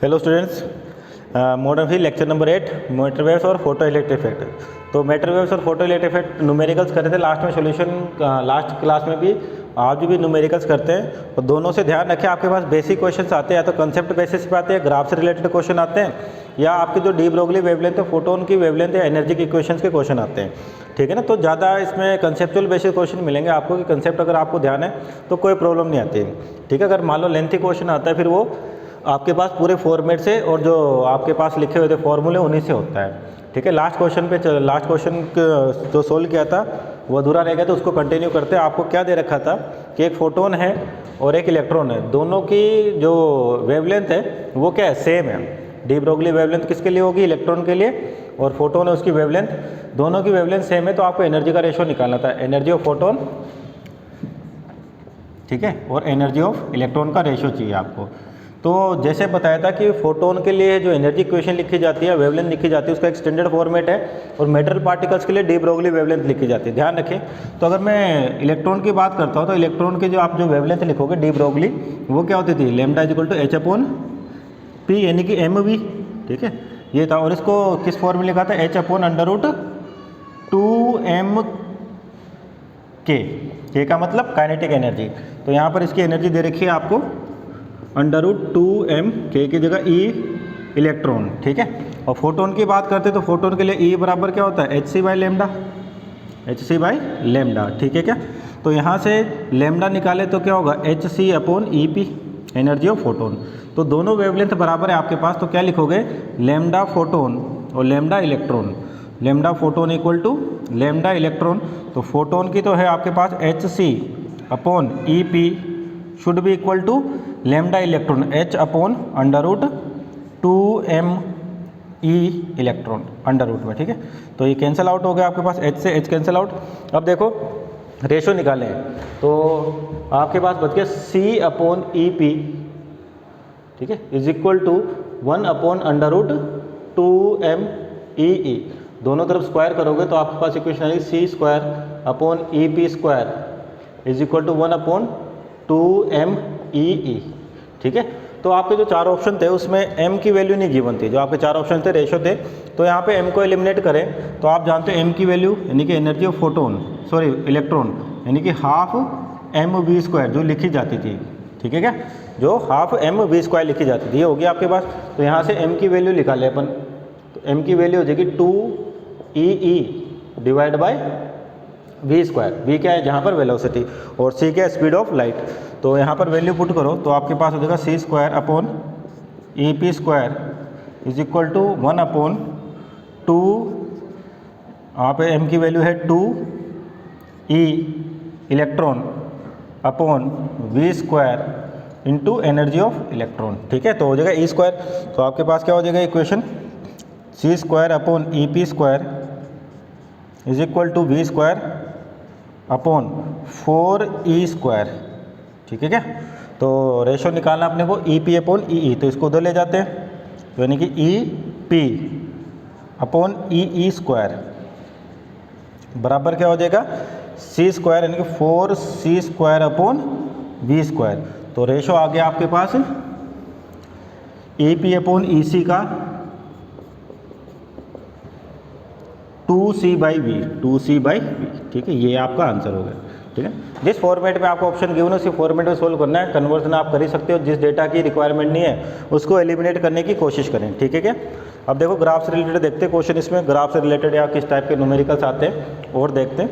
Hello students, modern physics lecture number 8 matter waves और photo electric effect. तो matter waves और photo electric effect numericals कर रहे थे लास्ट में सॉल्यूशन। लास्ट क्लास में भी आज भी न्यूमेरिकल्स करते हैं और दोनों से ध्यान रखें, आपके पास बेसिक क्वेश्चंस आते हैं या तो कंसेप्ट बेसिस पे आते हैं, ग्राफ से रिलेटेड क्वेश्चन आते हैं, या आपकी जो डी ब्रोगली वेवलेंथ है, फोटोन की वेवलेंथ है, एनर्जी के इक्वेशंस के क्वेश्चन आते हैं। ठीक है ना। तो ज़्यादा इसमें कंसेप्चुअल बेसिस क्वेश्चन मिलेंगे आपको कि कंसेप्ट अगर आपको ध्यान है तो कोई प्रॉब्लम नहीं आती है। ठीक है। अगर मान लो लेंथी क्वेश्चन आता है फिर वो आपके पास पूरे फॉर्मेट से और जो आपके पास लिखे हुए थे फॉर्मूले उन्हीं से होता है। ठीक है। लास्ट क्वेश्चन जो सोल्व किया था वो अधूरा रह गया, तो उसको कंटिन्यू करते हैं। आपको क्या दे रखा था कि एक फोटोन है और एक इलेक्ट्रॉन है, दोनों की जो वेवलेंथ है वो क्या है, सेम है। डी ब्रोगली वेवलेंथ किसके लिए होगी, इलेक्ट्रॉन के लिए, और फोटोन है उसकी वेवलेंथ, दोनों की वेवलेंथ सेम है। तो आपको एनर्जी का रेशो निकालना था, एनर्जी ऑफ फोटोन, ठीक है, और एनर्जी ऑफ इलेक्ट्रॉन का रेशो चाहिए आपको। तो जैसे बताया था कि फोटोन के लिए जो एनर्जी इक्वेशन लिखी जाती है, वेवलेंथ लिखी जाती है, उसका एक स्टैंडर्ड फॉर्मेट है, और मेटल पार्टिकल्स के लिए डी ब्रोगली वेवलेंथ लिखी जाती है। ध्यान रखें। तो अगर मैं इलेक्ट्रॉन की बात करता हूँ तो इलेक्ट्रॉन की जो आप जो वेवलेंथ लिखोगे डी ब्रोगली, वो क्या होती थी, lambda is equal to H upon P, यानी कि एम वी। ठीक है, ये था। और इसको किस फॉर्म में लिखा था, H upon under root 2m के का मतलब काइनेटिक एनर्जी। तो यहाँ पर इसकी एनर्जी दे रखी है आपको अंडर रूट 2m के की जगह ई इलेक्ट्रॉन। ठीक है। और फोटोन की बात करते तो फोटोन के लिए ई बराबर क्या होता है, H C by lambda, H C by lambda. ठीक है क्या। तो यहाँ से लेमडा निकाले तो क्या होगा, H C upon E P, energy of photon. तो दोनों वेवलेंथ बराबर है आपके पास, तो क्या लिखोगे, लेमडा फोटोन और lambda electron, lambda photon equal to lambda electron. तो फोटोन की तो है आपके पास H C upon E P should be equal to lambda electron H upon under root 2m E electron under root में। ठीक है। तो ये कैंसिल आउट हो गया आपके पास, एच से एच कैंसिल आउट। अब देखो रेशो निकालें तो आपके पास बच गया सी अपॉन ई पी, ठीक है, is equal to 1 upon under root 2m E. दोनों तरफ स्क्वायर करोगे तो आपके पास इक्वेशन आएगी C square upon E P square is equal to 1 upon 2m E. ठीक है। तो आपके जो चार ऑप्शन थे उसमें m की वैल्यू नहीं गिवन थी, जो आपके चार ऑप्शन थे रेशो थे। तो यहाँ पे m को एलिमिनेट करें तो आप जानते हैं m की वैल्यू यानी कि energy of photon, sorry electron, यानी कि हाफ एम वी स्क्वायर जो लिखी जाती थी। ठीक है क्या, जो हाफ एम वी स्क्वायर लिखी जाती थी, ये होगी आपके पास। तो यहाँ से m की वैल्यू निकाले अपन, तो m की वैल्यू हो जाएगी 2 divide by V square. V क्या है, जहाँ पर वेलोसिटी, और सी क्या है, स्पीड ऑफ लाइट। तो यहाँ पर वैल्यू पुट करो तो आपके पास हो जाएगा C square upon E P square is equal to 1 upon 2, यहाँ पे m की वैल्यू है 2 E electron upon V square into energy of electron. ठीक है। तो हो जाएगा ई स्क्वायर। तो आपके पास क्या हो जाएगा equation, C square upon E P square is equal to V square upon 4e square. ठीक है क्या। तो रेशो निकालना अपने को ई पी अपॉन ई, तो इसको उधर ले जाते हैं, तो यानी कि E P upon E square बराबर क्या हो जाएगा, सी स्क्वायर यानी कि 4c square upon V square. तो रेशो आ गया आपके पास ए पी अपॉन ई सी का 2c by we, 2c by we. ठीक है, ये आपका आंसर हो गया। ठीक है। जिस फॉर्मेट में आपको ऑप्शन गिवन है उसी फॉर्मेट में सोल्व करना है। कन्वर्जन आप कर ही सकते हो, जिस डेटा की रिक्वायरमेंट नहीं है उसको एलिमिनेट करने की कोशिश करें। ठीक है क्या। अब देखो ग्राफ से रिलेटेड देखते हैं क्वेश्चन, इसमें ग्राफ से रिलेटेड या किस टाइप के न्यूमेरिकल्स आते हैं और देखते हैं।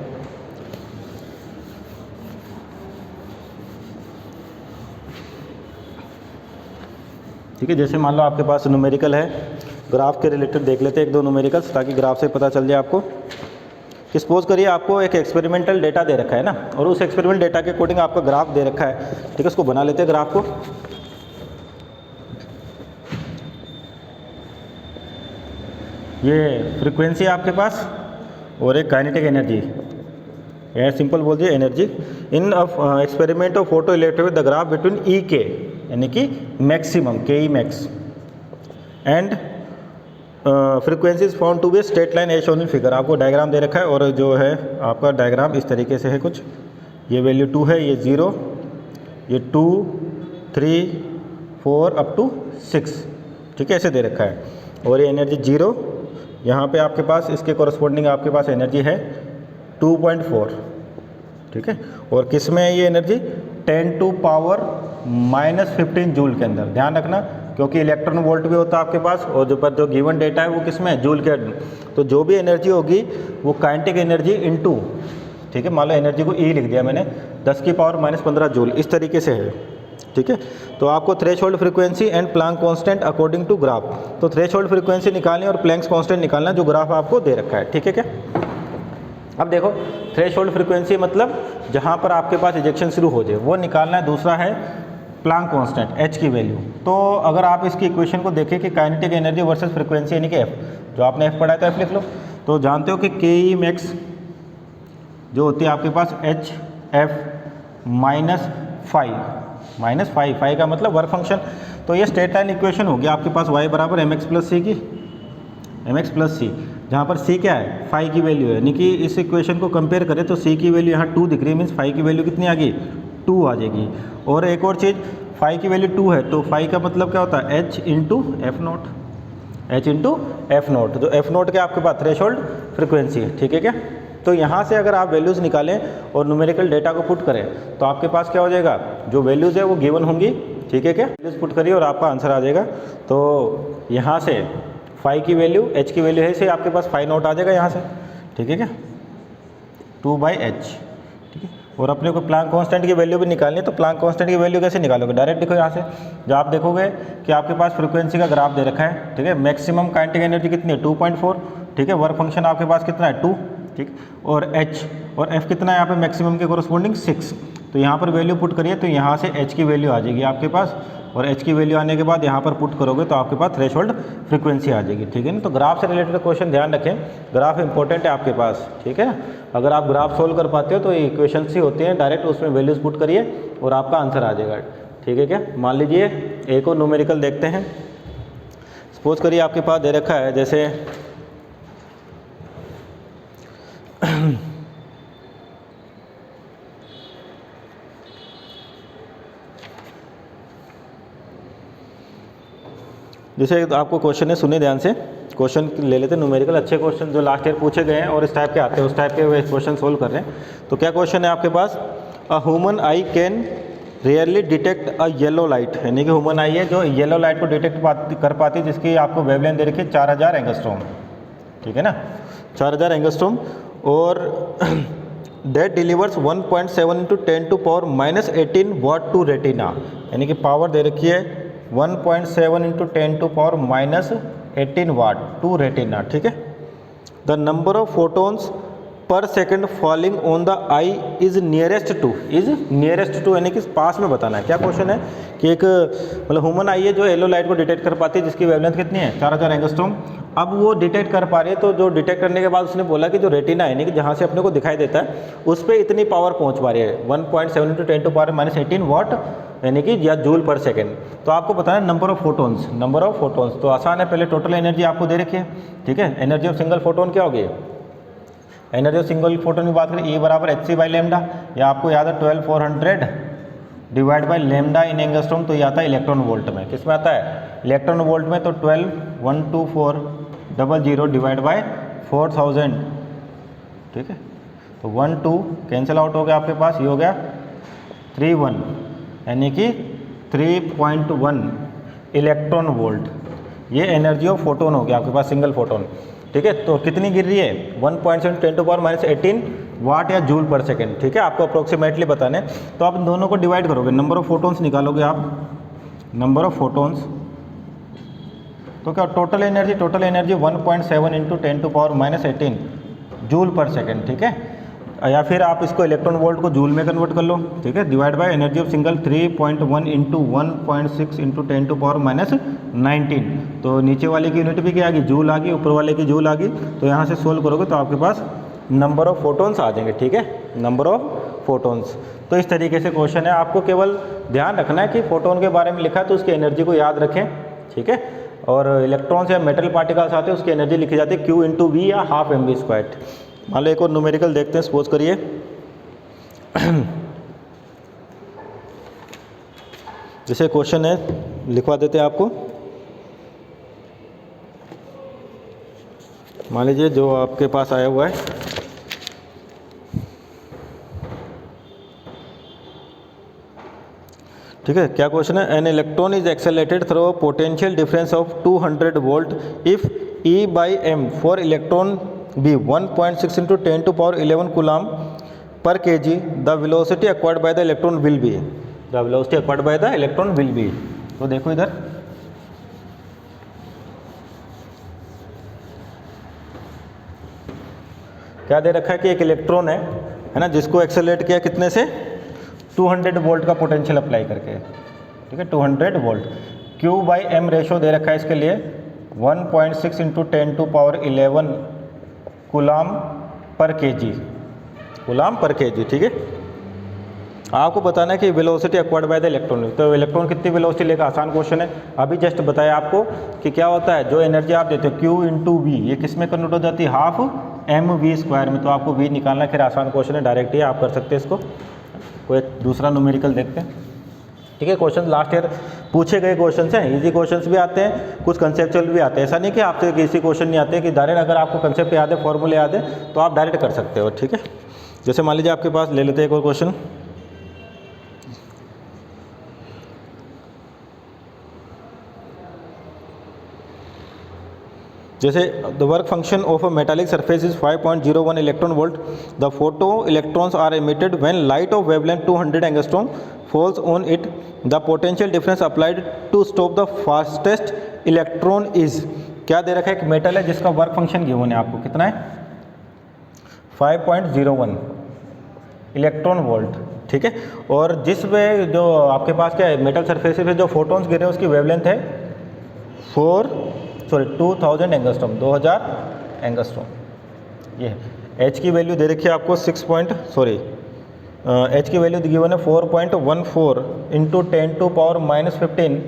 ठीक है, जैसे मान लो आपके पास न्यूमेरिकल है, ग्राफ के रिलेटेड देख लेते हैं एक दो न्यूमेरिकल्स, ताकि ग्राफ से पता चल जाए आपको। कि सपोज करिए आपको एक एक्सपेरिमेंटल डेटा दे रखा है ना, और उस एक्सपेरिमेंटल डेटा के अकॉर्डिंग आपका ग्राफ दे रखा है। ठीक है, उसको बना लेते हैं ग्राफ को। ये फ्रीक्वेंसी आपके पास और एक काइनेटिक एनर्जी, या सिंपल बोल दिए energy. In experiment of photo electric the graph between E K, यानी कि maximum K E max, and frequencies found to be straight line as shown in figure. आपको डायग्राम दे रखा है और जो है आपका डायग्राम इस तरीके से है कुछ, ये वैल्यू 2 है, ये 0, ये 2, 3, 4 अप टू 6, ठीक है, ऐसे दे रखा है। और ये एनर्जी 0, यहाँ पे आपके पास इसके कॉरस्पॉन्डिंग आपके पास एनर्जी है 2.4, ठीक है। और किस में है ये एनर्जी? 10 टू पावर -15 जूल के अंदर। ध्यान रखना, क्योंकि इलेक्ट्रॉन वोल्ट भी होता है आपके पास, और जो गिवन डेटा है वो किस में है? जूल के। तो जो भी एनर्जी होगी वो काइनेटिक एनर्जी इनटू, ठीक है, मान लो एनर्जी को ई लिख दिया मैंने, 10 की पावर -15 जूल, इस तरीके से है, ठीक है। तो आपको threshold frequency and Planck constant according to graph, तो थ्रेशोल्ड फ्रीक्वेंसी निकालनी और प्लैंक्स कांस्टेंट निकालना, जो ग्राफ आपको दे रखा है, ठीक है क्या। अब देखो, थ्रेशोल्ड फ्रीक्वेंसी मतलब जहाँ पर आपके पास इजेक्शन शुरू हो जाए वो निकालना है। दूसरा है प्लैंक कांस्टेंट, एच की वैल्यू। तो अगर आप इसकी इक्वेशन को देखें कि काइनेटिक एनर्जी वर्सेस फ्रीक्वेंसी यानी कि एफ, जो आपने एफ पढ़ा है तो एफ लिख लो। तो जानते हो कि के ई मैक्स जो होती है आपके पास एच एफ -5 का मतलब वर्क फंक्शन। तो ये स्ट्रेट लाइन इक्वेशन होगी आपके पास y बराबर mx प्लस सी की, mx प्लस सी, जहाँ पर c क्या है? फाई की वैल्यू है। यानी कि इस इक्वेशन को कंपेयर करें तो c की वैल्यू यहाँ 2 दिख रही है, मीन्स फाई की वैल्यू कितनी आ गई? 2 आ जाएगी। और एक और चीज़, फाई की वैल्यू 2 है तो फाई का मतलब क्या होता है? h into F note, h into F note, जो एफ नोट क्या आपके पास थ्रेशोल्ड फ्रिक्वेंसी है, ठीक है क्या। तो यहाँ से अगर आप वैल्यूज़ निकालें और न्यूमेरिकल डेटा को पुट करें तो आपके पास क्या हो जाएगा? जो वैल्यूज़ है वो गिवन होंगी, ठीक है क्या। वैल्यूज़ पुट करिए और आपका आंसर आ जाएगा। तो यहाँ से फाई की वैल्यू, एच की वैल्यू है से आपके पास फाई नोट आ जाएगा यहाँ से, ठीक है क्या, 2/h, ठीक है। और अपने को प्लैंक कांस्टेंट की वैल्यू भी निकालनी है। तो प्लैंक कांस्टेंट की वैल्यू कैसे निकालोगे? डायरेक्ट देखो यहाँ से, जो आप देखोगे कि आपके पास फ्रीक्वेंसी का ग्राफ दे रखा है, ठीक है। मैक्सिमम काइनेटिक एनर्जी कितनी है? 2.4, ठीक है। वर्क फंक्शन आपके पास कितना है? 2, ठीक। और h और f कितना है यहाँ पे? मैक्सिमम के कोरस्पॉन्डिंग 6। तो यहाँ पर वैल्यू पुट करिए तो यहाँ से h की वैल्यू आ जाएगी आपके पास, और h की वैल्यू आने के बाद यहाँ पर पुट करोगे तो आपके पास थ्रेशोल्ड फ्रीक्वेंसी आ जाएगी, ठीक है ना। तो ग्राफ से रिलेटेड क्वेश्चन ध्यान रखें, ग्राफ इंपॉर्टेंट है आपके पास, ठीक है ना। अगर आप ग्राफ सोल्व कर पाते हो तो ये इक्वेशंस ही होते हैं, डायरेक्ट उसमें वैल्यूज़ पुट करिए और आपका आंसर आ जाएगा, ठीक है क्या। मान लीजिए एक और न्यूमेरिकल देखते हैं। सपोज करिए आपके पास दे रखा है जैसे जैसे आपको क्वेश्चन है, सुनिए ध्यान से, क्वेश्चन ले लेते हैं न्यूमेरिकल, अच्छे क्वेश्चन जो लास्ट ईयर पूछे गए हैं और इस टाइप के आते हैं, उस टाइप के वे क्वेश्चन सोल्व कर रहे हैं। तो क्या क्वेश्चन है आपके पास? A human eye can rarely detect a yellow light, यानी कि ह्यूमन आई है जो येलो लाइट को डिटेक्ट कर पाती है, जिसकी आपको वेवलेंथ दे रखी है 4000 एंगस्ट्रॉम, ठीक है ना, 4000 एंगस्ट्रॉम। और that delivers 1.7 × 10⁻⁻18 watt to retina, यानी कि पावर दे रखी है 1.7 × 10⁻18 वाट टू रेटिना, ठीक है। The number of photons per second falling on the eye is nearest to, यानी कि पास में बताना है। क्या क्वेश्चन है कि एक मतलब ह्यूमन आई है जो येलो लाइट को डिटेक्ट कर पाती है, जिसकी वेवलेंथ कितनी है? 4000 एंगस्ट्रॉम। अब वो डिटेक्ट कर पा रही है, तो जो डिटेक्ट करने के बाद उसने बोला कि जो रेटिना है, यानी कि जहाँ से अपने को दिखाई देता है, उस पर इतनी पावर पहुँच पा रही है 1.7 × 10⁻⁻18 वाट, यानी कि या जूल पर सेकेंड। तो आपको बताना नंबर ऑफ फोटोन्स। तो आसान है, पहले टोटल एनर्जी आपको दे रखी है, ठीक है। एनर्जी ऑफ सिंगल फोटोन क्या होगी? एनर्जी ऑफ सिंगल फोटोन की बात करें, E बराबर hc/λ, या आपको याद है 12400 divide by lambda in angstrom. तो ये आता है इलेक्ट्रॉन वोल्ट में। किस में आता है? इलेक्ट्रॉन वोल्ट में। तो 12,124,00 डिवाइड बाई 4000, ठीक है। तो 1 2 कैंसिल आउट हो गया आपके पास, ये हो गया 3 1, यानी कि 3.1 इलेक्ट्रॉन वोल्ट। ये एनर्जी ऑफ फोटोन हो गया आपके पास, सिंगल फोटोन, ठीक है। तो कितनी गिर रही है? 1.7 × 10⁻18 वाट या जूल पर सेकेंड, ठीक है। आपको अप्रोक्सीमेटली बताने, तो आप इन दोनों को डिवाइड करोगे, नंबर ऑफ फोटोन्स निकालोगे आप, नंबर ऑफ फोटोन्स। तो क्या टोटल एनर्जी 1.7 × 10⁻18 जूल पर सेकेंड, ठीक है। या फिर आप इसको इलेक्ट्रॉन वोल्ट को जूल में कन्वर्ट कर लो, ठीक है। Divide by energy of single 3.1 × 1.6 × 10⁻19। तो नीचे वाले की यूनिट भी क्या आ गई? जूल आ गई, ऊपर वाले की जूल आ गई। तो यहाँ से सोल्व करोगे तो आपके पास नंबर ऑफ फोटोन्स आ जाएंगे, ठीक है, नंबर ऑफ फोटोन्स। तो इस तरीके से क्वेश्चन है, आपको केवल ध्यान रखना है कि फोटोन के बारे में लिखा है तो उसकी एनर्जी को याद रखें, ठीक है। और इलेक्ट्रॉन्स या मेटल पार्टिकल्स आते हैं उसकी एनर्जी लिखी जाती है Q × V या ½ mv²। मान लो एक और न्यूमेरिकल देखते हैं। सपोज करिए जैसे क्वेश्चन है लिखवा देते हैं आपको। मान लीजिए जो आपके पास आया हुआ है, ठीक है, क्या क्वेश्चन है? An electron is accelerated through potential difference of 200 volt if E by m for electron be 1.6 into 10 to power 11 coulomb per kg, the velocity acquired by the electron will be, the velocity acquired by the electron will be. तो देखो इधर क्या दे रखा है कि एक electron है ना, जिसको एक्सेलरेट किया कितने से? 200 वोल्ट का पोटेंशियल अप्लाई करके, ठीक है, 200 volt. Q by M ratio दे रखा है इसके लिए 1.6 इंटू 10 टू पावर 11 कूलाम पर केजी, कूलाम पर केजी, ठीक है। आपको बताना है कि velocity acquired by the electron, तो इलेक्ट्रॉन कितनी वेलोसिटी लेगा? आसान क्वेश्चन है। अभी जस्ट बताया आपको कि क्या होता है, जो एनर्जी आप देते हो Q इंटू वी, ये किस में कन्वर्ट हो जाती है? हाफ एम वी स्क्वायर में। तो आपको वी निकालना, फिर आसान क्वेश्चन है, डायरेक्ट ही आप कर सकते हैं इसको। कोई दूसरा न्यूमेरिकल देखते हैं, ठीक है। क्वेश्चन लास्ट ईयर पूछे गए क्वेश्चन हैं, इजी क्वेश्चंस भी आते हैं, कुछ कंसेप्चुअल भी आते हैं। ऐसा नहीं कि आपसे किसी क्वेश्चन नहीं आते, कि डायरेक्ट अगर आपको कंसेप्ट याद है, फॉर्मूले याद है, तो आप डायरेक्ट कर सकते हो, ठीक है। जैसे मान लीजिए आपके पास ले लेते हैं एक और क्वेश्चन, जैसे the work function of a metallic surface is 5.01 electron volt, the photo electrons are emitted when light of wavelength 200 angstrom falls on it, the potential difference applied to stop the fastest electron is, क्या दे रखा है? एक metal है जिसका work function given है आपको, कितना है? 5.01 इलेक्ट्रॉन वोल्ट, ठीक है। और जिस में जो आपके पास क्या है, मेटल सरफेस पे जो फोटोन्स गिरे हैं उसकी वेवलेंथ है 2000 एंगस्ट्रॉम, 2000 एंगस्ट्रॉम। ये एच की वैल्यू दे रखी है आपको एच की वैल्यू गिवन है 4.14 into 10 to power -15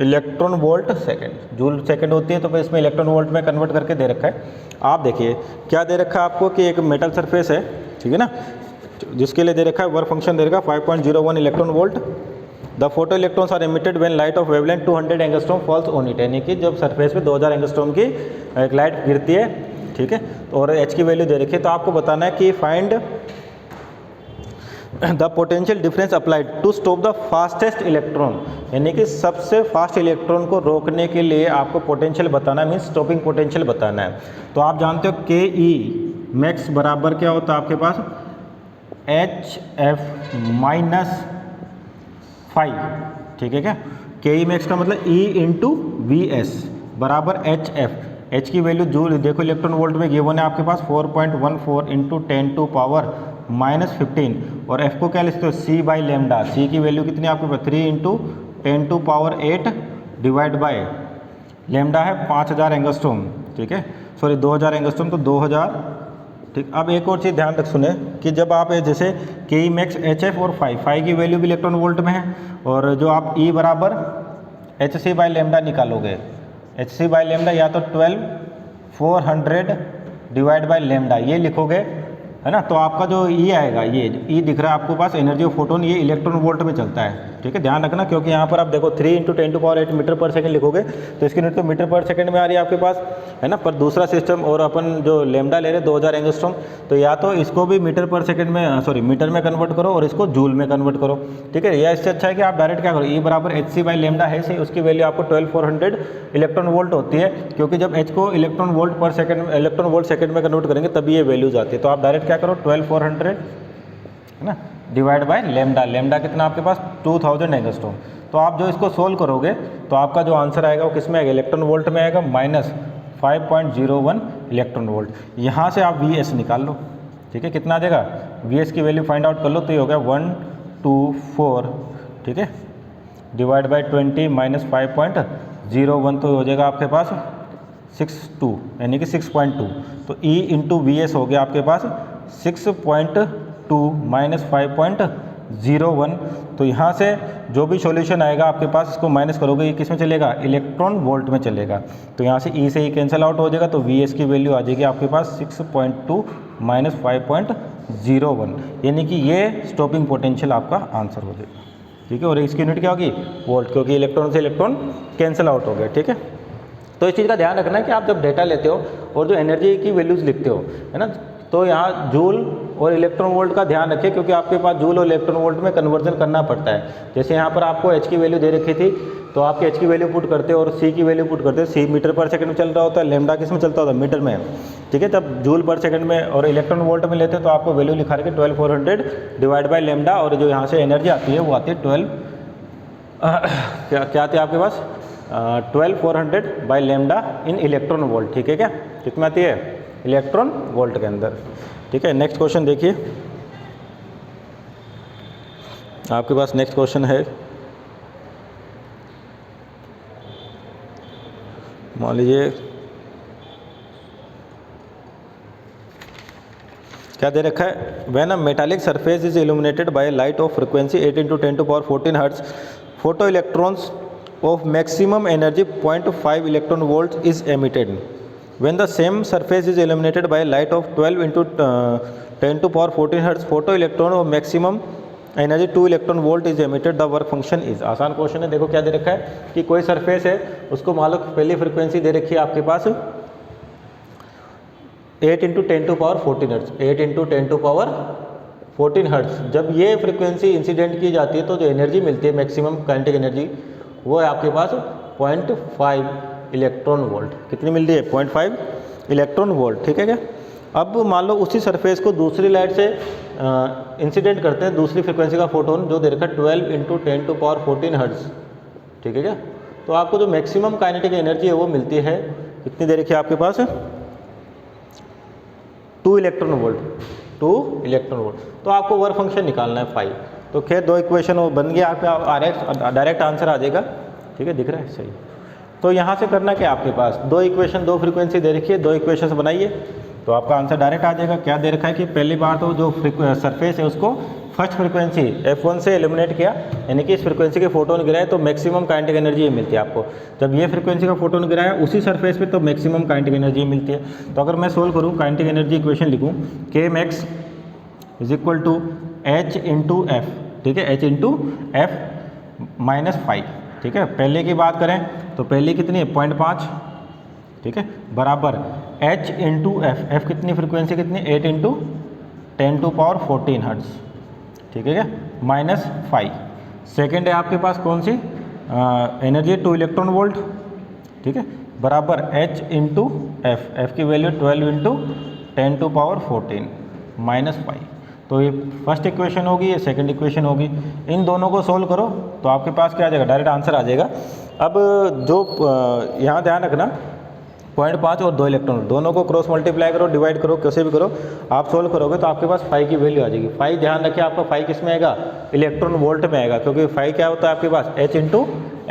electron volt second. Joule second होती है, तो फिर इसमें इलेक्ट्रॉन वोल्ट में कन्वर्ट करके दे रखा है। आप देखिए क्या दे रखा है आपको कि एक मेटल सरफेस है, ठीक है ना, जिसके लिए दे रखा है वर्क फंक्शन दे रखा है 5.01 electron volt, the photo electrons are emitted when light of wavelength 200 angstrom falls on it, यानी कि जब सरफेस पे 2000 एंगस्ट्रॉम की एक लाइट गिरती है, ठीक है। और एच की वैल्यू दे रखी है, तो आपको बताना है कि find the potential difference applied to stop the fastest electron, यानी कि सबसे फास्ट इलेक्ट्रॉन को रोकने के लिए आपको पोटेंशियल बताना है, मीन्स स्टॉपिंग पोटेंशियल बताना है। तो आप जानते हो के ई मैक्स बराबर क्या होता है आपके पास? एच एफ माइनस 5, ठीक है क्या? के ई मैक्स का मतलब ई इंटू वी एस बराबर एच एफ। एच की वैल्यू जो देखो इलेक्ट्रॉन वोल्ट में गिवन है आपके पास 4.14 इंटू 10 टू पावर -15, और एफ को क्या लिखते हो? सी बाई लेमडा। सी की वैल्यू कितनी आपके पास? 3 into 10 to power 8 divide by lambda है 5000 एंगस्ट्रॉम, ठीक है, 2000 एंगस्ट्रॉम, तो 2000, ठीक। अब एक और चीज़ ध्यान रख सुने कि जब आप जैसे के ई मैक्स एच एफ और फाई की वैल्यू भी इलेक्ट्रॉन वोल्ट में है, और जो आप ई बराबर एच सी बाई लेमडा निकालोगे, एच सी बाई लेमडा या तो 12400 डिवाइड बाई लेमडा ये लिखोगे, है ना, तो आपका जो ई आएगा, ये ई दिख रहा है आपको पास एनर्जी ऑफ फोटोन, ये इलेक्ट्रॉन वोल्ट में चलता है, ठीक है। ध्यान रखना, क्योंकि यहाँ पर आप देखो 3 इंटू 10 टू पावर 8 मीटर पर सेकंड लिखोगे, तो इसकी यूनिट तो मीटर पर सेकंड में आ रही है आपके पास, है ना। पर दूसरा सिस्टम और अपन जो लेमडा ले रहे 2000 एंगस्ट्रॉम, तो या तो इसको भी मीटर पर सेकंड में मीटर में कन्वर्ट करो और इसको जूल में कन्वर्ट करो, ठीक है। या इससे अच्छा है कि आप डायरेक्ट क्या करो, ई बराबर एच सी बाई लेमडा है सही, उसकी वैल्यू आपको 12400 इलेक्ट्रॉन वोल्ट होती है, क्योंकि जब एच को इलेक्ट्रॉन वोल्ट पर सेकंड इलेक्ट्रॉन वोल्ट सेकंड में कन्वर्ट करेंगे तभी ये वैल्यूज आती है। तो आप डायरेक्ट क्या करो 12400, है ना, डिवाइड बाय लेमडा। लेमडा कितना आपके पास? 2000 एंगस्ट्रॉम। तो आप जो इसको सोल्व करोगे तो आपका जो आंसर आएगा वो किस में आएगा? इलेक्ट्रॉन वोल्ट में आएगा, -5.01 इलेक्ट्रॉन वोल्ट। यहाँ से आप वी एस निकाल लो, ठीक है, कितना आ जाएगा? वी एस की वैल्यू फाइंड आउट कर लो, तो ये हो गया 124, ठीक है, डिवाइड बाई 20 -5.01, तो हो जाएगा आपके पास 62, यानी कि 6.2। तो ई इंटू वी एस हो गया आपके पास 6.2 -5.01। तो यहाँ से जो भी सॉल्यूशन आएगा आपके पास, इसको माइनस करोगे, ये किस में चलेगा? इलेक्ट्रॉन वोल्ट में चलेगा। तो यहाँ से ई से ही कैंसिल आउट हो जाएगा, तो वी एस की वैल्यू आ जाएगी आपके पास 6.2 -5.01, यानी कि ये स्टॉपिंग पोटेंशियल आपका आंसर हो जाएगा। ठीक है, और इसकी यूनिट क्या होगी, वोल्ट, क्योंकि इलेक्ट्रॉन से इलेक्ट्रॉन कैंसिल आउट हो गया। ठीक है, तो इस चीज़ का ध्यान रखना है कि आप जब डेटा लेते हो और जो एनर्जी की वैल्यूज़ लिखते हो, है ना, तो यहाँ जूल और इलेक्ट्रॉन वोल्ट का ध्यान रखें, क्योंकि आपके पास जूल और इलेक्ट्रॉन वोल्ट में कन्वर्जन करना पड़ता है। जैसे यहाँ पर आपको एच की वैल्यू दे रखी थी, तो आप एच की वैल्यू पुट करते हो और सी की वैल्यू पुट करते हो। सी मीटर पर सेकंड में चल रहा होता है, लैम्डा किस में चलता होता है, मीटर में। ठीक है, तब जूल पर सेकंड में और इलेक्ट्रॉन वोल्ट में लेते हैं, तो आपको वैल्यू लिखा रखे 12400 डिवाइड बाई लैम्डा, और जो यहाँ से एनर्जी आती है वो आती है 12 क्या आती है आपके पास 12400 by lambda in electron volt. ठीक है, क्या कितना आती है इलेक्ट्रॉन वोल्ट के अंदर। ठीक है, नेक्स्ट क्वेश्चन देखिए, आपके पास नेक्स्ट क्वेश्चन है, मान लीजिए क्या दे रखा है, when a metallic surface is illuminated by light of frequency 8 × 10⁻14 hertz, photo electrons of maximum energy 0.5 electron volts is emitted. When the same surface is illuminated by light of 12 × 10⁻14 hertz, photo electron of maximum energy 2 electron volt is emitted, the work function is. आसान question है। देखो क्या दे रखा है कि कोई surface है, उसको मान लो पहली फ्रीक्वेंसी दे रखी है आपके पास 8 × 10⁻14 हर्ट्ज, 8 × 10⁻14 हर्ट्ज। जब ये फ्रीक्वेंसी इंसिडेंट की जाती है तो जो एनर्जी मिलती है मैक्सिमम काइनेटिक एनर्जी, वो है आपके पास 0.5 इलेक्ट्रॉन वोल्ट। कितनी मिल रही है, 0.5 इलेक्ट्रॉन वोल्ट। ठीक है क्या, अब मान लो उसी सरफेस को दूसरी लाइट से इंसिडेंट करते हैं, दूसरी फ्रीक्वेंसी का फोटोन जो दे रखा है 12 × 10⁻14 हर्ट्ज। ठीक है क्या, तो आपको जो मैक्सिमम काइनेटिक एनर्जी है वो मिलती है, कितनी दे रखी है आपके पास 2 इलेक्ट्रॉन वोल्ट, 2 इलेक्ट्रॉन वोल्ट। तो आपको वर्क फंक्शन निकालना है फाई। तो खैर दो इक्वेशन वो बन गया, आपका डायरेक्ट आंसर आ जाएगा। ठीक है, दिख रहा है सही। तो यहाँ से करना क्या, आपके पास दो इक्वेशन, दो फ्रीक्वेंसी दे रखी है, दो इक्वेशन बनाइए तो आपका आंसर डायरेक्ट आ जाएगा। क्या दे रखा है कि पहली बार तो जो सरफेस है उसको फर्स्ट फ्रीक्वेंसी F1 से एलिमिनेट किया, यानी कि इस फ्रीक्वेंसी के फोटोन गिराए तो मैक्सिमम काइनेटिक एनर्जी ये मिलती है आपको। जब ये फ्रीक्वेंसी का फोटोन गिराया उसी सरफेस पे तो मैक्सिमम काइनेटिक एनर्जी मिलती है। तो अगर मैं सोल्व करूँ काइनेटिक एनर्जी इक्वेशन लिखूँ, Kmax = H × F। ठीक है, H × F -5। ठीक है, पहले की बात करें तो पहले कितनी है 0.5। ठीक है, बराबर H × F, F कितनी फ्रीक्वेंसी कितनी 8 × 10⁻14 हर्ट्ज। ठीक है क्या, -5। सेकेंड है आपके पास कौन सी एनर्जी 2 इलेक्ट्रॉन वोल्ट। ठीक है, बराबर H × F, F की वैल्यू 12 × 10⁻14 -5। तो ये फर्स्ट इक्वेशन होगी, ये सेकंड इक्वेशन होगी। इन दोनों को सोल्व करो तो आपके पास क्या आ जाएगा, डायरेक्ट आंसर आ जाएगा। अब जो यहाँ ध्यान रखना 0.5 और 2 इलेक्ट्रॉन दोनों को क्रॉस मल्टीप्लाई करो, डिवाइड करो, कैसे भी करो, आप सोल्व करोगे तो आपके पास फाई की वैल्यू आ जाएगी। फाई ध्यान रखिए आपका फाई किस में आएगा, इलेक्ट्रॉन वोल्ट में आएगा, क्योंकि फाई क्या होता है आपके पास H ×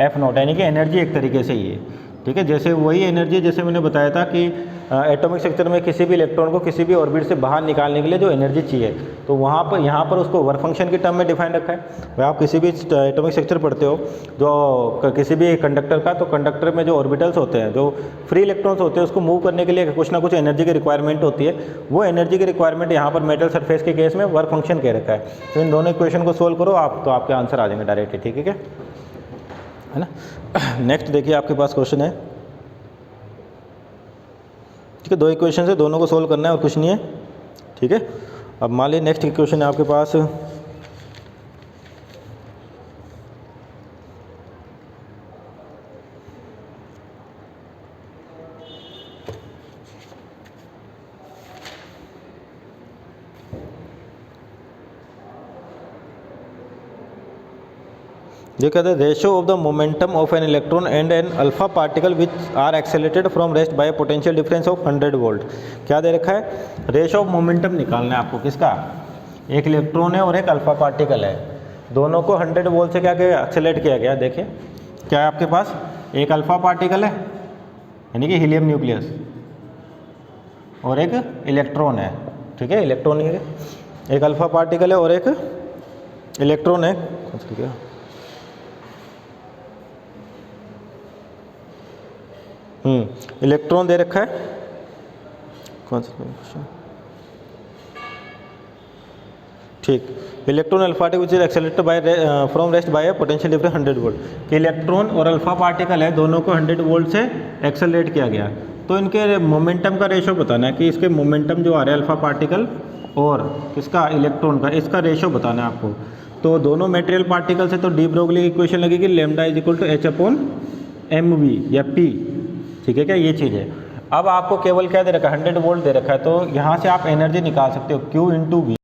F0, यानी कि एनर्जी एक तरीके से ही है। ठीक है, जैसे वही एनर्जी जैसे मैंने बताया था कि एटॉमिक स्ट्रक्चर में किसी भी इलेक्ट्रॉन को किसी भी ऑर्बिट से बाहर निकालने के लिए जो एनर्जी चाहिए, तो वहाँ पर यहाँ पर उसको वर्क फंक्शन की टर्म में डिफाइन रखा है। भाई आप किसी भी एटॉमिक स्ट्रक्चर पढ़ते हो जो किसी भी कंडक्टर का, तो कंडक्टर में जो ऑर्बिटल्स होते हैं, जो फ्री इलेक्ट्रॉन्स होते हैं, उसको मूव करने के लिए कुछ ना कुछ एनर्जी की रिक्वायरमेंट होती है। वो एनर्जी की रिक्वायरमेंट यहाँ पर मेटल सरफेस के केस में वर्क फंक्शन कह रखा है। तो इन दोनों इक्वेशन को सोल्व करो आप, तो आपके आंसर आ जाएंगे डायरेक्टली। ठीक है क्या, है ना। नेक्स्ट देखिए आपके पास क्वेश्चन है, ठीक है, दो इक्वेशन है, दोनों को सोल्व करना है और कुछ नहीं है। ठीक है, अब मान लीजिए नेक्स्ट इक्वेशन है आपके पास जो कहते हैं ratio of the momentum of an electron and an alpha particle which are accelerated from rest by potential difference of 100 volt. क्या दे रखा है, रेशो ऑफ मोमेंटम निकालना है आपको, किसका, एक इलेक्ट्रॉन है और एक अल्फा पार्टिकल है, दोनों को 100 वोल्ट से क्या किया, एक्सेलेरेट किया गया। देखिए क्या है आपके पास, एक अल्फा पार्टिकल है यानी कि हीलियम न्यूक्लियस, और एक इलेक्ट्रॉन है। ठीक है, इलेक्ट्रॉन है, एक अल्फा पार्टिकल है और एक इलेक्ट्रॉन है। ठीक है, इलेक्ट्रॉन दे रखा है, कौन सा क्वेश्चन, ठीक, electron alpha particle which is accelerated by from rest by potential difference 100 volt, कि इलेक्ट्रॉन और अल्फा पार्टिकल है दोनों को 100 वोल्ट से एक्सेलरेट किया गया। तो इनके मोमेंटम का रेशो बताना है कि इसके मोमेंटम जो आ रहा है अल्फा पार्टिकल और किसका इलेक्ट्रॉन का, इसका रेशो बताना है आपको। तो दोनों मेटेरियल पार्टिकल से तो डी ब्रोगली की इक्वेशन लगेगी lambda is equal to H/mv या P, ठीक है क्या, ये चीज़ है। अब आपको केवल क्या दे रखा है, 100 वोल्ट दे रखा है, तो यहाँ से आप एनर्जी निकाल सकते हो Q × V।